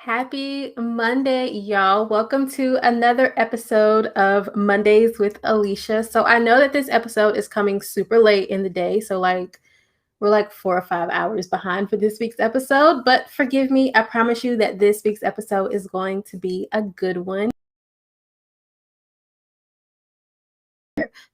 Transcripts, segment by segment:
Happy Monday, y'all. Welcome to another episode of Mondays with Alisha. So I know that this episode is coming super late in the day. So we're like 4 or 5 hours behind for this week's episode, but forgive me. I promise you that this week's episode is going to be a good one.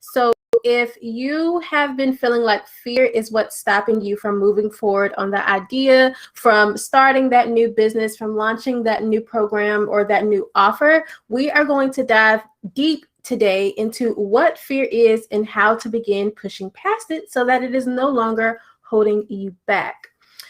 So if you have been feeling like fear is what's stopping you from moving forward on the idea, from starting that new business, from launching that new program or that new offer, we are going to dive deep today into what fear is and how to begin pushing past it so that it is no longer holding you back.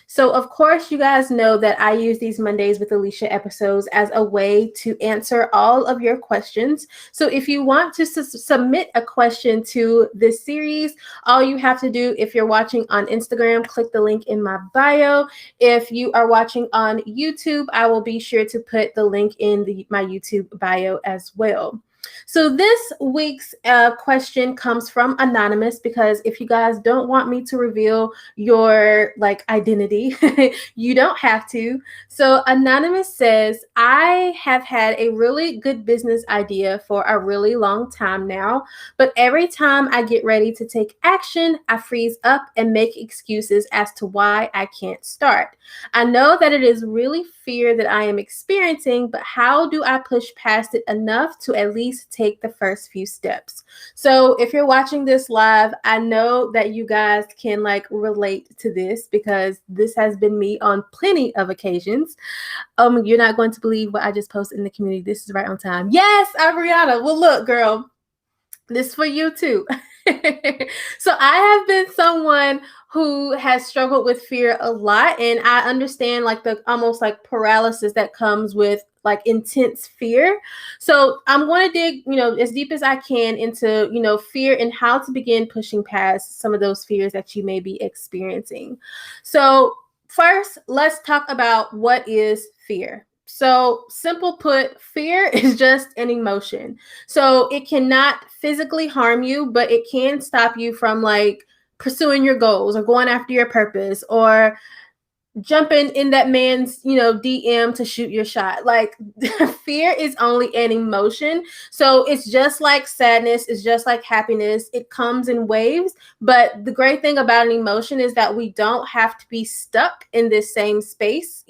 So, of course, you guys know that I use these Mondays with Alisha episodes as a way to answer all of your questions. So, if you want to submit a question to this series, all you have to do, if you're watching on Instagram, click the link in my bio. If you are watching on YouTube, I will be sure to put the link in my YouTube bio as well. So this week's question comes from Anonymous, because if you guys don't want me to reveal your identity, you don't have to. So Anonymous says, I have had a really good business idea for a really long time now, but every time I get ready to take action, I freeze up and make excuses as to why I can't start. I know that it is really fear that I am experiencing, but how do I push past it enough to at least take the first few steps? So if you're watching this live, I know that you guys can relate to this, because this has been me on plenty of occasions. You're not going to believe what I just posted in the community. This is right on time. Yes, Ariana. Well, look, girl, this is for you too. So I have been someone who has struggled with fear a lot, and I understand the almost paralysis that comes with intense fear. So I'm going to dig, as deep as I can into, fear and how to begin pushing past some of those fears that you may be experiencing. So first, let's talk about what is fear. So simple put, fear is just an emotion. So it cannot physically harm you, but it can stop you from pursuing your goals or going after your purpose or jumping in that man's, DM to shoot your shot. Fear is only an emotion. So it's just like sadness, it's just like happiness. It comes in waves. But the great thing about an emotion is that we don't have to be stuck in this same space,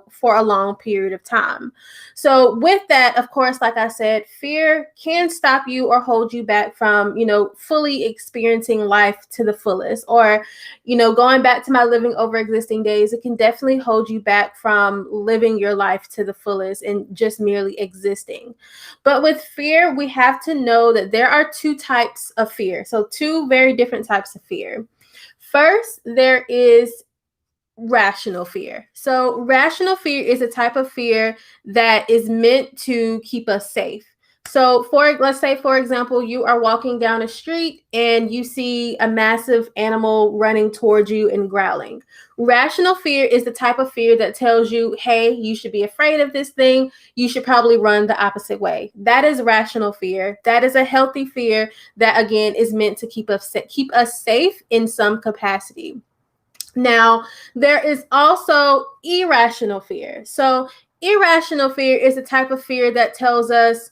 for a long period of time. So with that, of course, like I said, fear can stop you or hold you back from, fully experiencing life to the fullest, or, going back to my living over existing days. It can definitely hold you back from living your life to the fullest and just merely existing. But with fear, we have to know that there are two types of fear. So two very different types of fear. First, there is rational fear. So rational fear is a type of fear that is meant to keep us safe. So let's say, for example, you are walking down a street and you see a massive animal running towards you and growling. Rational fear is the type of fear that tells you, hey, you should be afraid of this thing. You should probably run the opposite way. That is rational fear. That is a healthy fear that, again, is meant to keep us safe in some capacity. Now, there is also irrational fear. So irrational fear is a type of fear that tells us,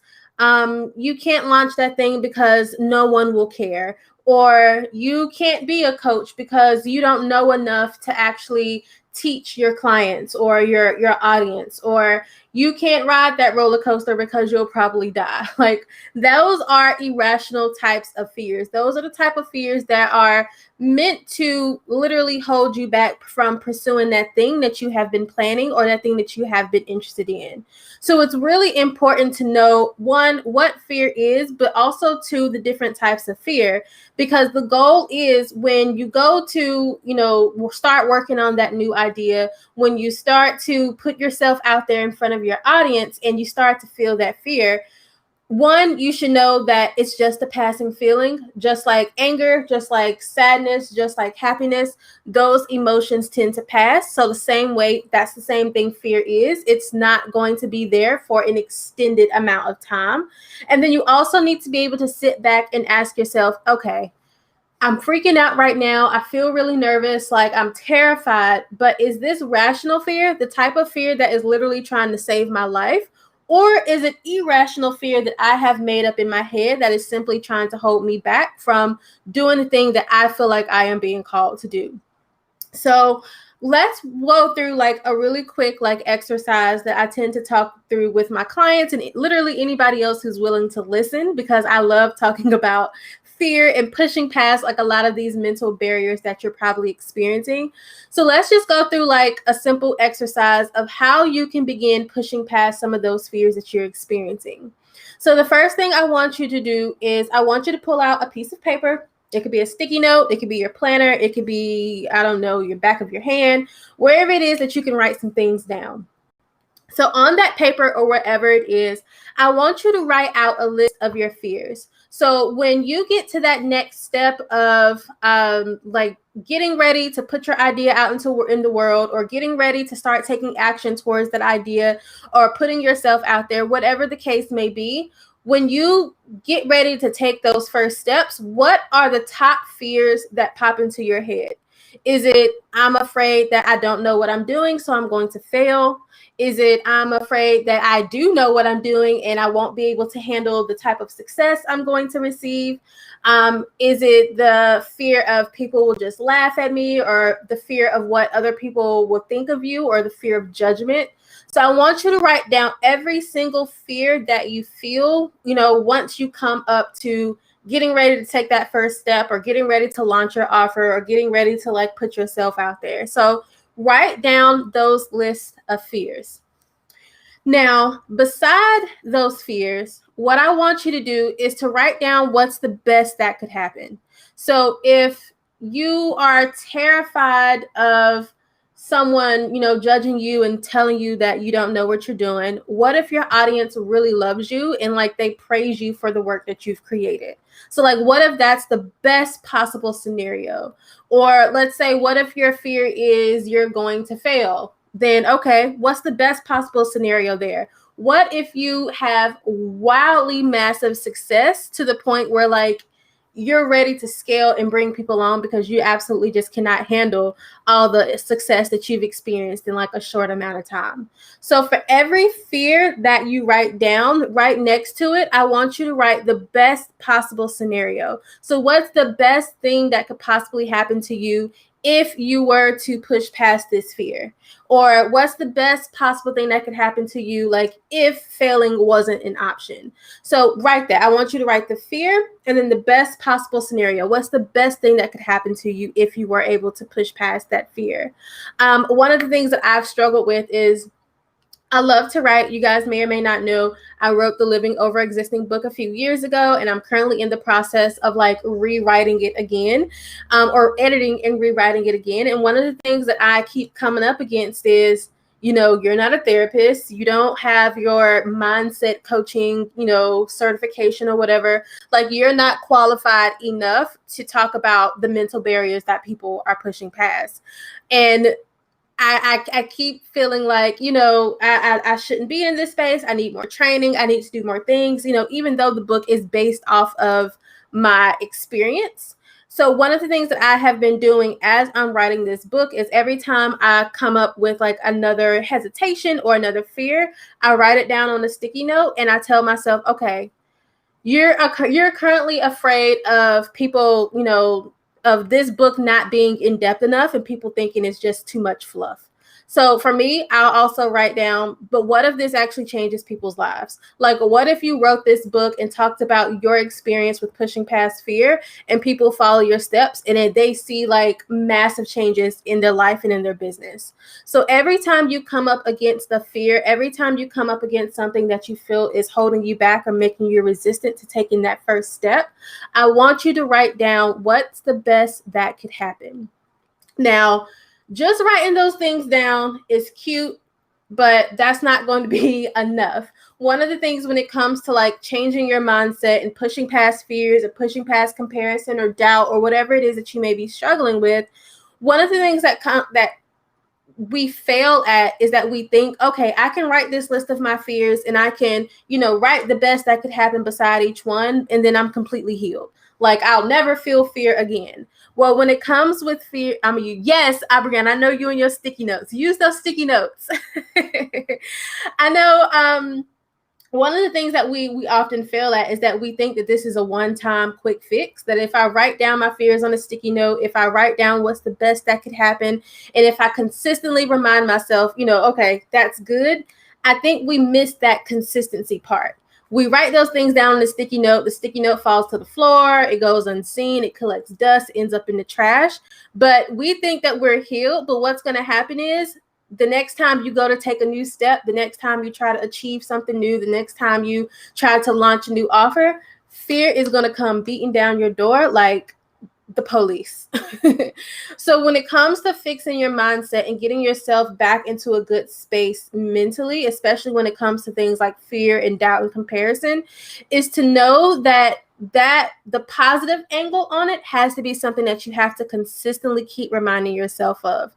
you can't launch that thing because no one will care, or you can't be a coach because you don't know enough to actually teach your clients or your audience, or you can't ride that roller coaster because you'll probably die. Those are irrational types of fears. Those are the type of fears that are meant to literally hold you back from pursuing that thing that you have been planning or that thing that you have been interested in. So it's really important to know, one, what fear is, but also two, the different types of fear, because the goal is when you go to, start working on that new idea, when you start to put yourself out there in front of your audience and you start to feel that fear, one, you should know that it's just a passing feeling, just like anger, just like sadness, just like happiness. Those emotions tend to pass. So the same way, that's the same thing fear is. It's not going to be there for an extended amount of time. And then you also need to be able to sit back and ask yourself, okay, I'm freaking out right now. I feel really nervous, like I'm terrified, but is this rational fear, the type of fear that is literally trying to save my life? Or is it irrational fear that I have made up in my head that is simply trying to hold me back from doing the thing that I feel like I am being called to do? So let's go through like a really quick like exercise that I tend to talk through with my clients and literally anybody else who's willing to listen, because I love talking about fear and pushing past like a lot of these mental barriers that you're probably experiencing. So let's just go through like a simple exercise of how you can begin pushing past some of those fears that you're experiencing. So the first thing I want you to do is I want you to pull out a piece of paper. It could be a sticky note. It could be your planner. It could be, I don't know, your back of your hand, wherever it is that you can write some things down. So on that paper or wherever it is, I want you to write out a list of your fears. So when you get to that next step of like getting ready to put your idea out in the world, or getting ready to start taking action towards that idea, or putting yourself out there, whatever the case may be, when you get ready to take those first steps, what are the top fears that pop into your head? Is it, I'm afraid that I don't know what I'm doing, so I'm going to fail? Is it, I'm afraid that I do know what I'm doing and I won't be able to handle the type of success I'm going to receive? Is it the fear of people will just laugh at me, or the fear of what other people will think of you, or the fear of judgment? So I want you to write down every single fear that you feel, once you come up to getting ready to take that first step, or getting ready to launch your offer, or getting ready to like put yourself out there. So write down those lists of fears. Now, beside those fears, what I want you to do is to write down what's the best that could happen. So if you are terrified of someone, judging you and telling you that you don't know what you're doing, what if your audience really loves you and like they praise you for the work that you've created? So like, what if that's the best possible scenario? Or let's say, what if your fear is you're going to fail? Then, okay, what's the best possible scenario there? What if you have wildly massive success to the point where like you're ready to scale and bring people on because you absolutely just cannot handle all the success that you've experienced in like a short amount of time? So for every fear that you write down, right next to it, I want you to write the best possible scenario. So what's the best thing that could possibly happen to you if you were to push past this fear? Or what's the best possible thing that could happen to you, like if failing wasn't an option? So write that. I want you to write the fear and then the best possible scenario. What's the best thing that could happen to you if you were able to push past that fear? One of the things that I've struggled with is I love to write. You guys may or may not know, I wrote the Living Over Existing book a few years ago, and I'm currently in the process of like rewriting it again, or editing and rewriting it again. And one of the things that I keep coming up against is, you're not a therapist. You don't have your mindset coaching, certification or whatever. Like, you're not qualified enough to talk about the mental barriers that people are pushing past. And I keep feeling like, I shouldn't be in this space. I need more training. I need to do more things, even though the book is based off of my experience. So one of the things that I have been doing as I'm writing this book is every time I come up with like another hesitation or another fear, I write it down on a sticky note and I tell myself, okay, you're currently afraid of people, of this book not being in depth enough and people thinking it's just too much fluff. So for me, I'll also write down, but what if this actually changes people's lives? Like, what if you wrote this book and talked about your experience with pushing past fear and people follow your steps and then they see like massive changes in their life and in their business? So every time you come up against the fear, every time you come up against something that you feel is holding you back or making you resistant to taking that first step, I want you to write down what's the best that could happen. Now, just writing those things down is cute, but that's not going to be enough. One of the things when it comes to like changing your mindset and pushing past fears or pushing past comparison or doubt or whatever it is that you may be struggling with, one of the things that we fail at is that we think, okay, I can write this list of my fears and I can, write the best that could happen beside each one, and then I'm completely healed. Like, I'll never feel fear again. Well, when it comes with fear, yes, Abrianne, I know you and your sticky notes. Use those sticky notes. I know one of the things that we often fail at is that we think that this is a one-time quick fix, that if I write down my fears on a sticky note, if I write down what's the best that could happen, and if I consistently remind myself, okay, that's good, I think we miss that consistency part. We write those things down on the sticky note falls to the floor, it goes unseen, it collects dust, ends up in the trash. But we think that we're healed, but what's going to happen is the next time you go to take a new step, the next time you try to achieve something new, the next time you try to launch a new offer, fear is going to come beating down your door like the police. So when it comes to fixing your mindset and getting yourself back into a good space mentally, especially when it comes to things like fear and doubt and comparison, is to know that the positive angle on it has to be something that you have to consistently keep reminding yourself of.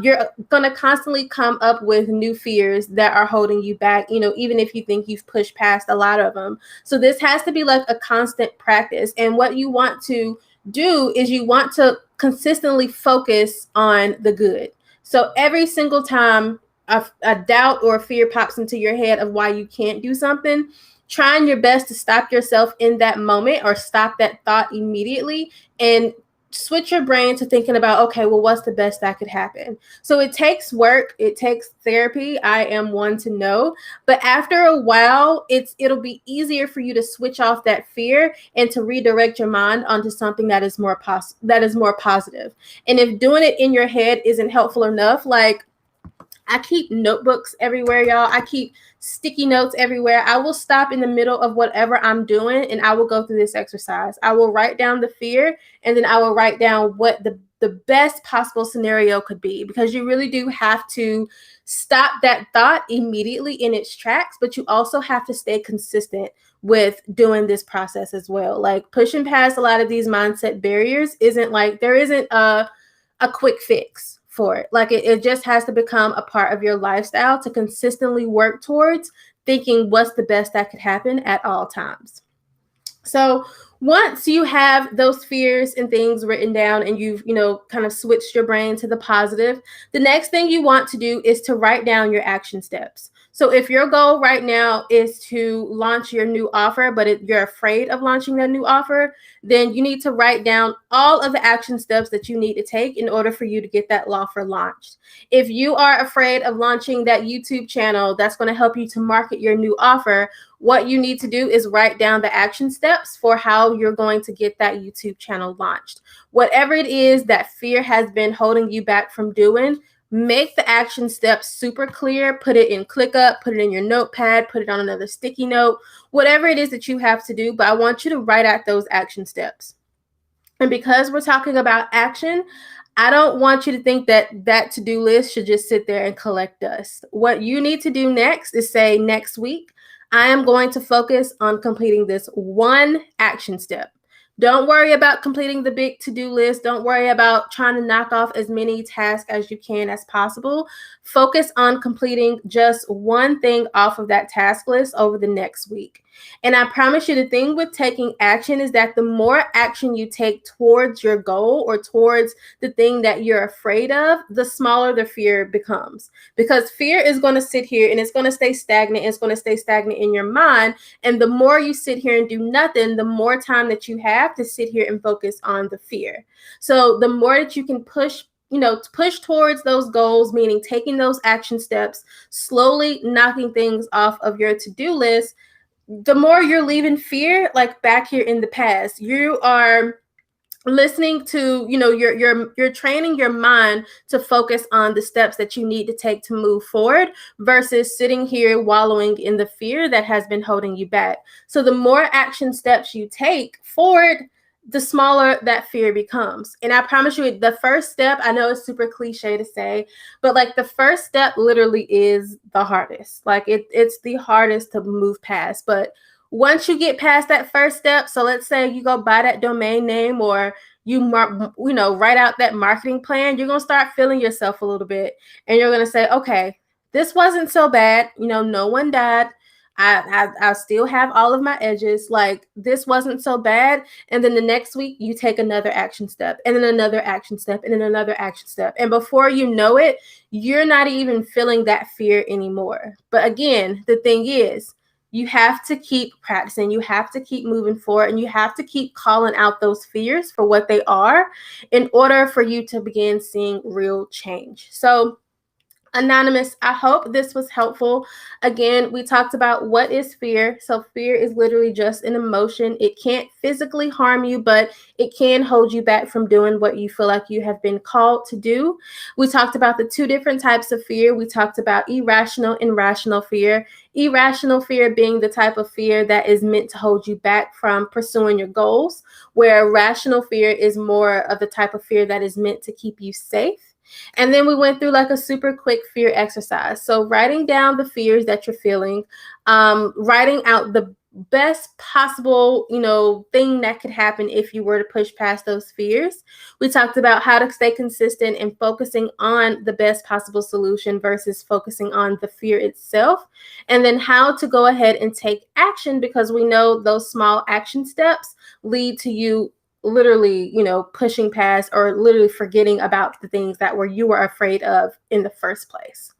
You're going to constantly come up with new fears that are holding you back, even if you think you've pushed past a lot of them. So this has to be like a constant practice. And what you want to do is you want to consistently focus on the good. So every single time a doubt or a fear pops into your head of why you can't do something, trying your best to stop yourself in that moment or stop that thought immediately and switch your brain to thinking about, okay, well, what's the best that could happen? So it takes work. It takes therapy. I am one to know. But after a while, it'll be easier for you to switch off that fear and to redirect your mind onto something that is more positive. And if doing it in your head isn't helpful enough, like, I keep notebooks everywhere, y'all. I keep sticky notes everywhere. I will stop in the middle of whatever I'm doing and I will go through this exercise. I will write down the fear and then I will write down what the best possible scenario could be, because you really do have to stop that thought immediately in its tracks, but you also have to stay consistent with doing this process as well. Like, pushing past a lot of these mindset barriers there isn't a quick fix for it. Like, it just has to become a part of your lifestyle to consistently work towards thinking what's the best that could happen at all times. So once you have those fears and things written down and you've, kind of switched your brain to the positive, the next thing you want to do is to write down your action steps. So if your goal right now is to launch your new offer, but you're afraid of launching that new offer, then you need to write down all of the action steps that you need to take in order for you to get that offer launched. If you are afraid of launching that YouTube channel that's going to help you to market your new offer, what you need to do is write down the action steps for how you're going to get that YouTube channel launched. Whatever it is that fear has been holding you back from doing, make the action steps super clear. Put it in ClickUp, put it in your notepad, put it on another sticky note, whatever it is that you have to do. But I want you to write out those action steps. And because we're talking about action, I don't want you to think that to-do list should just sit there and collect dust. What you need to do next is say, next week, I am going to focus on completing this one action step. Don't worry about completing the big to-do list. Don't worry about trying to knock off as many tasks as you can as possible. Focus on completing just one thing off of that task list over the next week. And I promise you, the thing with taking action is that the more action you take towards your goal or towards the thing that you're afraid of, the smaller the fear becomes. Because fear is going to sit here and it's going to stay stagnant. It's going to stay stagnant in your mind. And the more you sit here and do nothing, the more time that you have to sit here and focus on the fear. So the more that you can push towards those goals, meaning taking those action steps, slowly knocking things off of your to-do list, the more you're leaving fear like back here in the past. You are listening to, you're training your mind to focus on the steps that you need to take to move forward versus sitting here wallowing in the fear that has been holding you back. So the more action steps you take forward, the smaller that fear becomes. And I promise you, the first step, I know it's super cliche to say, but like the first step literally is the hardest. Like it's the hardest to move past. But once you get past that first step, so let's say you go buy that domain name or you write out that marketing plan, you're going to start feeling yourself a little bit and you're going to say, okay, this wasn't so bad. No one died. I still have all of my edges. Like, this wasn't so bad. And then the next week you take another action step, and then another action step, and then another action step. And before you know it, you're not even feeling that fear anymore. But again, the thing is, you have to keep practicing. You have to keep moving forward, and you have to keep calling out those fears for what they are in order for you to begin seeing real change. So, Anonymous, I hope this was helpful. Again, we talked about what is fear. So fear is literally just an emotion. It can't physically harm you, but it can hold you back from doing what you feel like you have been called to do. We talked about the two different types of fear. We talked about irrational and rational fear. Irrational fear being the type of fear that is meant to hold you back from pursuing your goals, where rational fear is more of the type of fear that is meant to keep you safe. And then we went through like a super quick fear exercise. So writing down the fears that you're feeling, writing out the best possible, thing that could happen if you were to push past those fears. We talked about how to stay consistent and focusing on the best possible solution versus focusing on the fear itself. And then how to go ahead and take action, because we know those small action steps lead to you literally, pushing past or literally forgetting about the things that you were afraid of in the first place.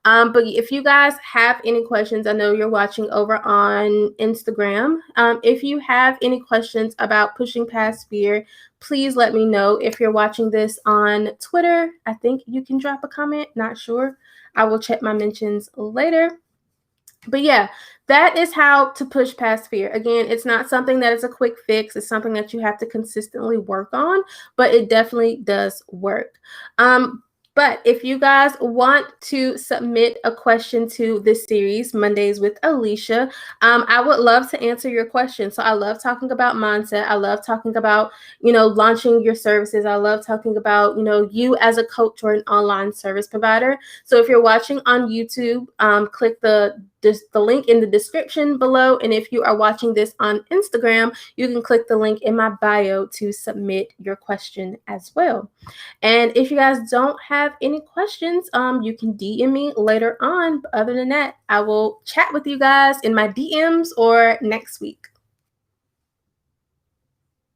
But if you guys have any questions, I know you're watching over on Instagram. If you have any questions about pushing past fear, please let me know. If you're watching this on Twitter, I think you can drop a comment. Not sure. I will check my mentions later. But yeah, that is how to push past fear. Again, it's not something that is a quick fix. It's something that you have to consistently work on, but it definitely does work. But if you guys want to submit a question to this series, Mondays with Alisha, I would love to answer your question. So I love talking about mindset. I love talking about, launching your services. I love talking about, you as a coach or an online service provider. So if you're watching on YouTube, click the link in the description below. And if you are watching this on Instagram, you can click the link in my bio to submit your question as well. And if you guys don't have any questions, you can DM me later on. But other than that, I will chat with you guys in my DMs or next week.